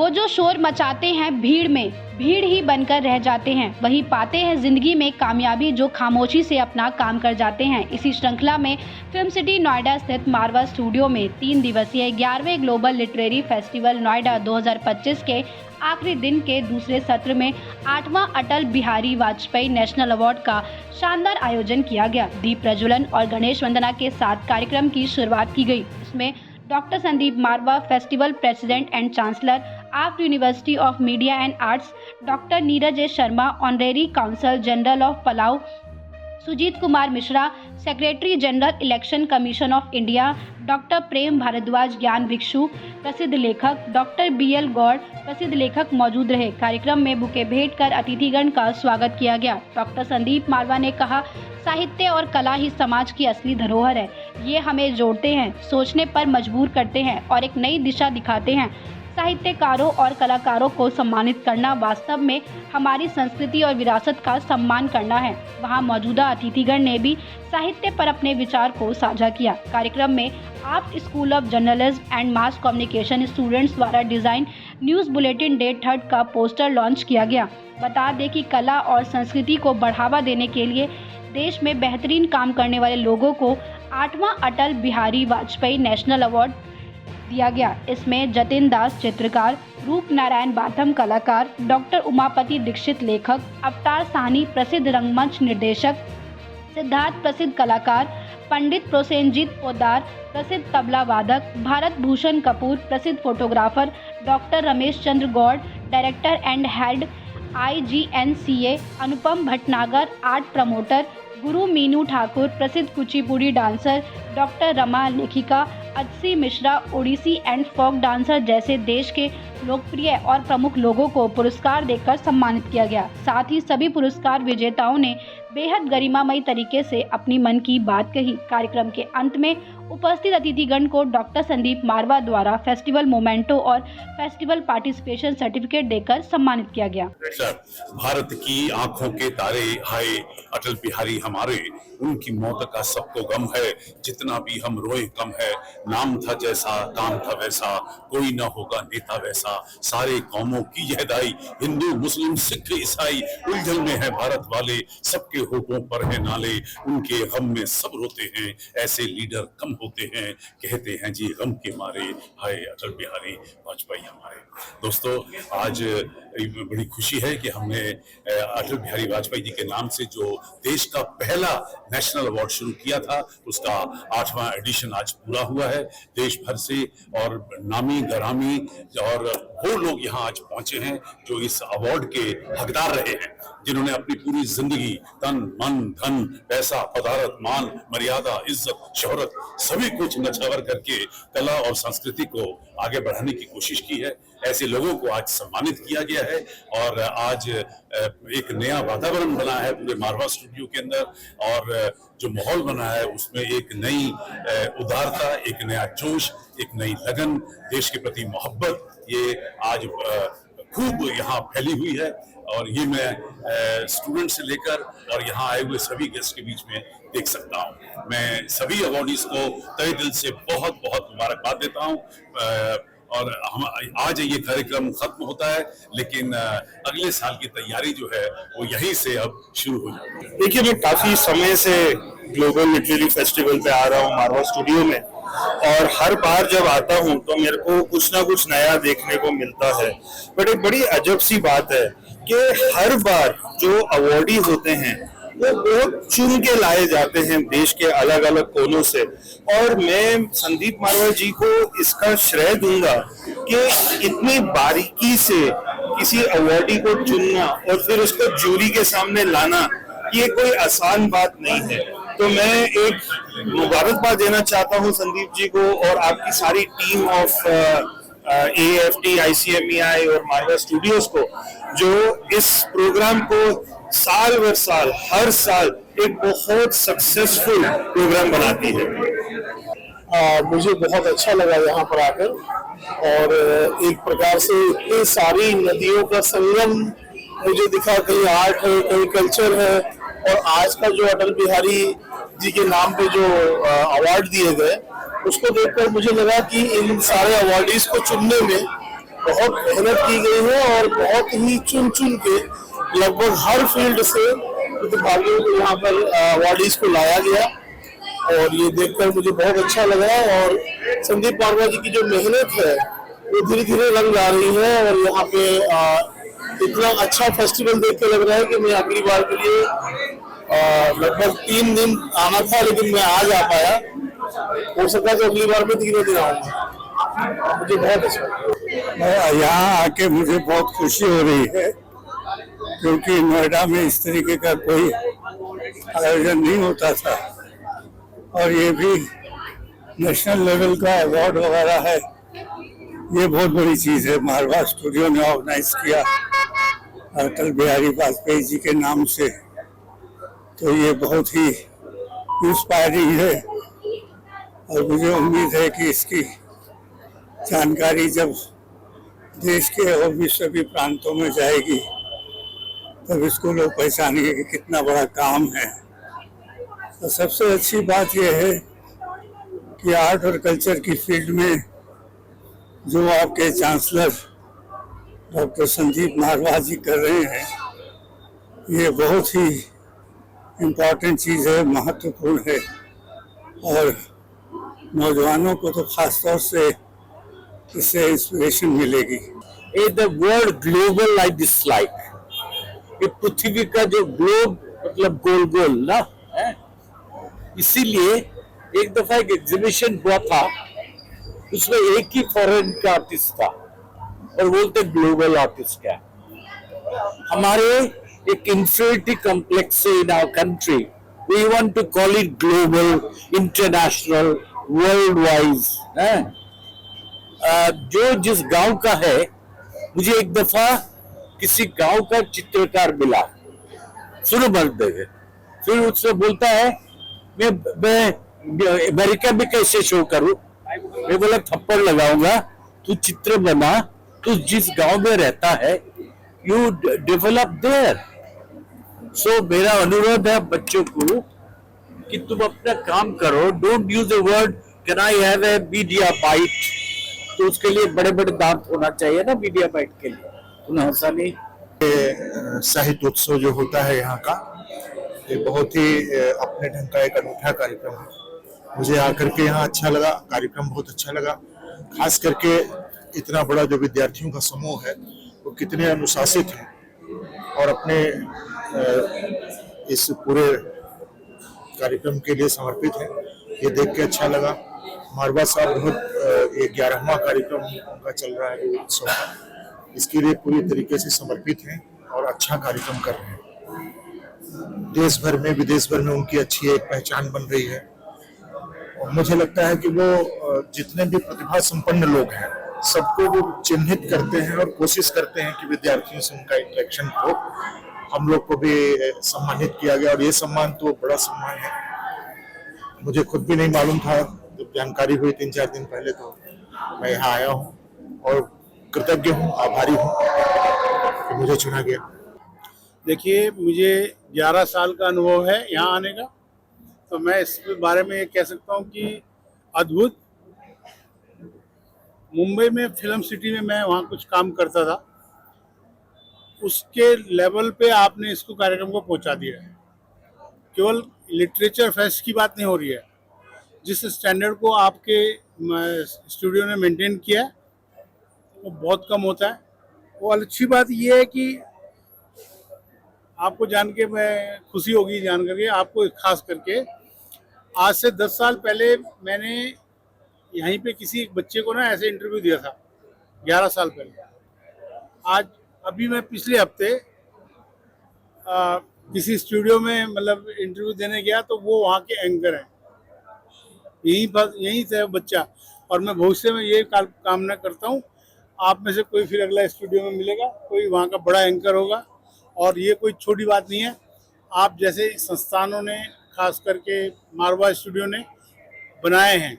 जो शोर मचाते हैं भीड़ में, भीड़ ही बनकर रह जाते हैं। वही पाते हैं जिंदगी में कामयाबी जो खामोशी से अपना काम कर जाते हैं। इसी श्रृंखला में फिल्म सिटी नोएडा स्थित मारवा स्टूडियो में 3 दिवसीय 11वें ग्लोबल लिटरेरी फेस्टिवल नोएडा 2025 के आखिरी दिन के दूसरे सत्र में 8वां अटल बिहारी वाजपेयी नेशनल अवार्ड का शानदार आयोजन किया गया। दीप प्रज्वलन और गणेश वंदना के साथ कार्यक्रम की शुरुआत की गई। इसमें doctor Sandeep Marwah, festival president and chancellor, AAFT university of media and arts, doctor Neeraj Sharma, honorary consul general of Palau, Sujit Kumar Mishra, secretary general election commission of India, doctor Prem Bhardwaj Gyan Bhikshu, प्रसिद्ध लेखक, डॉक्टर BL गौड़, प्रसिद्ध लेखक मौजूद रहे। कार्यक्रम में बुके भेंट कर अतिथिगण का स्वागत किया गया। डॉक्टर संदीप मारवा ने कहा, साहित्य और कला ही समाज की असली धरोहर है। ये हमें जोड़ते हैं, सोचने पर मजबूर करते हैं और एक नई दिशा दिखाते हैं। साहित्यकारों और कलाकारों को सम्मानित करना वास्तव में हमारी संस्कृति और विरासत का सम्मान करना है। वहां मौजूदा अतिथिगण ने भी साहित्य पर अपने विचार को साझा किया। कार्यक्रम में AAFT school of journalism and mass communication students द्वारा डिजाइन न्यूज़ बुलेटिन डेट 3 का पोस्टर लॉन्च किया गया। बता दें कि कला और संस्कृति को बढ़ावा देने के लिए देश में बेहतरीन काम करने वाले लोगों को 8वां अटल बिहारी वाजपेयी नेशनल अवार्ड दिया गया। इसमें जतिन दास चित्रकार, रूप नारायण बाथम कलाकार, डॉक्टर उमापति दीक्षित लेखक, अवतार साहनी प्रसिद्ध रंगमंच निर्देशक, सिद्धार्थ प्रसिद्ध कलाकार, पंडित प्रोसेनजीत पोद्दार प्रसिद्ध तबला वादक, भारत भूषण कपूर प्रसिद्ध photographer, doctor Ramesh Chandra Gaur director and head IGNCA, Anupam Bhatnagar art promoter, Guru Meenu Thakur प्रसिद्ध कुचिपुड़ी डांसर, डॉक्टर रमा लेखिका, Ajasi Mishra Odissi and folk dancer जैसे देश के लोकप्रिय और प्रमुख लोगों को पुरस्कार देकर सम्मानित किया गया। साथ ही सभी पुरस्कार विजेताओं ने बेहद गरिमामयी तरीके से अपनी मन की बात कही। कार्यक्रम के अंत में उपस्थित अतिथिगण को डॉक्टर संदीप मारवा द्वारा फेस्टिवल मोमेंटो और फेस्टिवल पार्टिसिपेशन सर्टिफिकेट देकर सम्मानित किया गया। भारत की आंखों के तारे हाय अटल बिहारी हमारे, उनकी मौत का सबको गम है, जितना भी हम रोए कम है। नाम था जैसा काम था वैसा, कोई न होगा नेता वैसा। सारे कौमों की यह दाई, हिंदू मुस्लिम सिख ईसाई, उलझन में है भारत वाले, सबके होठों पर है नाले, उनके गम में सब रोते हैं, ऐसे लीडर कम होते हैं, कहते हैं जी गम के मारे हाय अटल बिहारी वाजपेयी हमारे। दोस्तों, आज बड़ी खुशी है कि हमने अटल बिहारी वाजपेयी जी के नाम से जो देश का पहला नेशनल अवार्ड शुरू किया था, उसका 8वां एडिशन आज पूरा हुआ है। देश भर से और नामी गरामी और वो लोग यहाँ आज पहुंचे हैं जो इस अवार्ड के हकदार रहे हैं, जिन्होंने अपनी पूरी जिंदगी तन मन धन पैसा पदार्थ मान मर्यादा इज्जत शोहरत सभी कुछ नछावर करके कला और संस्कृति को आगे बढ़ाने की कोशिश की है। ऐसे लोगों को आज सम्मानित किया गया है और आज एक नया वातावरण बना है पूरे मारवा स्टूडियो के अंदर, और जो माहौल बना है उसमें एक नई उदारता, एक नया जोश, एक नई लगन, देश के प्रति मोहब्बत, ये आज खूब यहाँ फैली हुई है। और ये मैं स्टूडेंट से लेकर और यहाँ आए हुए सभी गेस्ट के बीच में देख सकता हूँ। मैं सभी अवार्डीज को तहे दिल से बहुत बहुत मुबारकबाद देता हूँ। और हम आज ये कार्यक्रम खत्म होता है, लेकिन अगले साल की तैयारी जो है वो यहीं से अब शुरू हो जाती है। देखिए, मैं काफी समय से ग्लोबल लिटरेरी फेस्टिवल पे आ रहा हूँ मारवा स्टूडियो में, और हर बार जब आता हूँ तो मेरे को कुछ ना कुछ नया देखने को मिलता है। बट एक बड़ी अजब सी बात है कि हर बार जो अवार्डीज होते हैं वो बहुत चुन के लाए जाते हैं देश के अलग अलग कोनों से, और मैं संदीप मारवा जी को इसका श्रेय दूंगा कि इतनी बारीकी से किसी अवार्डी को चुनना और फिर उसको जूरी के सामने लाना, ये कोई आसान बात नहीं है। तो मैं एक मुबारकबाद देना चाहता हूं संदीप जी को और आपकी सारी टीम ऑफ AFT, ICMEI और मारवा स्टूडियोज को, जो इस प्रोग्राम को साल वर साल हर साल एक बहुत सक्सेसफुल प्रोग्राम बनाती है। मुझे बहुत अच्छा लगा यहाँ पर आकर, और एक प्रकार से इतनी सारी नदियों का संगम मुझे दिखा, कहीं आर्ट है कहीं कल्चर है, और आज का जो अटल बिहारी जी के नाम पे जो अवार्ड दिए गए उसको देखकर मुझे लगा कि इन सारे अवार्डीज को चुनने में बहुत मेहनत की गई है और बहुत ही चुन चुन के लगभग हर फील्ड से प्रतिभागियों को यहाँ पर अवार्डीज को लाया गया और ये देखकर मुझे बहुत अच्छा लगा। और संदीप मारवा जी की जो मेहनत है वो धीरे धीरे रंग ला रही है और यहाँ पे इतना अच्छा फेस्टिवल देख के लग रहा है कि मैं अगली बार के लिए लगभग 3 दिन आना था, लेकिन मैं आज आ पाया। हो सकता है कि अगली बार में 3 दिन आऊंगा। मुझे बहुत अच्छा लगा। यहाँ आके मुझे बहुत खुशी हो रही है क्योंकि नोएडा में इस तरीके का कोई आयोजन नहीं होता था और ये भी नेशनल लेवल का अवार्ड वगैरह है, ये बहुत बड़ी चीज है। मारवा स्टूडियो ने ऑर्गेनाइज किया अटल बिहारी वाजपेयी जी के नाम से, तो ये बहुत ही इंस्पायरिंग है और मुझे उम्मीद है कि इसकी जानकारी जब देश के और भी सभी प्रांतों में जाएगी तब इसको लोग पहचानेंगे कि कितना बड़ा काम है। तो सबसे अच्छी बात यह है कि आर्ट और कल्चर की फील्ड में जो आपके चांसलर डॉक्टर संदीप मारवा जी कर रहे हैं, ये बहुत ही इम्पोर्टेंट चीज़ है, महत्वपूर्ण है और नौजवानों को तो खास तौर से इससे इंस्पिरेशन मिलेगी। The world global I dislike, ये पृथ्वी का जो ग्लोब मतलब गोल गोल ना है, इसीलिए एक दफा एक एग्जीबिशन हुआ था, उसमें एक ही फॉरेन का आर्टिस्ट था और बोलते ग्लोबल आर्टिस्ट क्या। हमारे एक इंफीरियरिटी कॉम्प्लेक्स है in our country, we want to call it global, international, world wise है। जो जिस गांव का है, मुझे एक दफा किसी गांव का चित्रकार मिला, शुरू मर्द है, फिर उससे बोलता है मैं अमेरिका में कैसे शो करूं। मैं बोला थप्पड़ लगाऊंगा, तू चित्र बना, तू जिस गांव में रहता है यू डेवलप देयर। सो मेरा अनुरोध है बच्चों को कि तुम अपना काम करो, don't use the word can I have a media bite, तो उसके लिए बड़े बड़े दांत होना चाहिए ना मीडिया बाइट के लिए, उन्हें हंसा नहीं। साहित्य उत्सव जो होता है यहाँ का, ये बहुत ही अपने ढंग का एक अनूठा कार्यक्रम है। मुझे आकर के यहाँ अच्छा लगा, कार्यक्रम बहुत अच्छा लगा, खास करके इतना बड़ा जो विद्यार्थियों का समूह है वो कितने अनुशासित हैं और अपने इस पूरे कार्यक्रम के लिए समर्पित हैं, ये देख के अच्छा लगा। मारवा साहब बहुत ये 11वां कार्यक्रम उनका चल रहा है उत्सव का, इसके लिए पूरी तरीके से समर्पित हैं और अच्छा कार्यक्रम कर रहे हैं। देश भर में विदेश भर में उनकी अच्छी एक पहचान बन रही है और मुझे लगता है कि वो जितने भी प्रतिभा संपन्न लोग हैं सबको वो चिन्हित करते हैं और कोशिश करते हैं कि विद्यार्थियों से उनका इंटरेक्शन हो। हम लोग को भी सम्मानित किया गया और ये सम्मान तो बड़ा सम्मान है, मुझे खुद भी नहीं मालूम था, जब जानकारी हुई 3-4 दिन पहले तो मैं यहाँ आया हूँ और कृतज्ञ हूँ, आभारी हूँ कि मुझे चुना गया। देखिए, मुझे 11 साल का अनुभव है यहाँ आने का, तो मैं इस बारे में ये कह सकता हूँ कि अद्भुत। मुंबई में फिल्म सिटी में मैं वहाँ कुछ काम करता था, उसके लेवल पे आपने इसको कार्यक्रम को पहुँचा दिया है। केवल लिटरेचर फेस्ट की बात नहीं हो रही है, जिस स्टैंडर्ड को आपके स्टूडियो ने मेंटेन किया है वो बहुत कम होता है। वो अच्छी बात ये है कि आपको जान के मैं खुशी होगी जान करके, आपको खास करके आज से 10 साल पहले मैंने यहीं पे किसी एक बच्चे को ना ऐसे इंटरव्यू दिया था, 11 साल पहले। अभी मैं पिछले हफ्ते किसी स्टूडियो में मतलब इंटरव्यू देने गया, तो वो वहाँ के एंकर हैं, यहीं से बच्चा। और मैं भविष्य में ये कामना करता हूँ आप में से कोई फिर अगला स्टूडियो में मिलेगा, कोई वहाँ का बड़ा एंकर होगा। और ये कोई छोटी बात नहीं है, आप जैसे संस्थानों ने खास करके मारवा स्टूडियो ने बनाए हैं,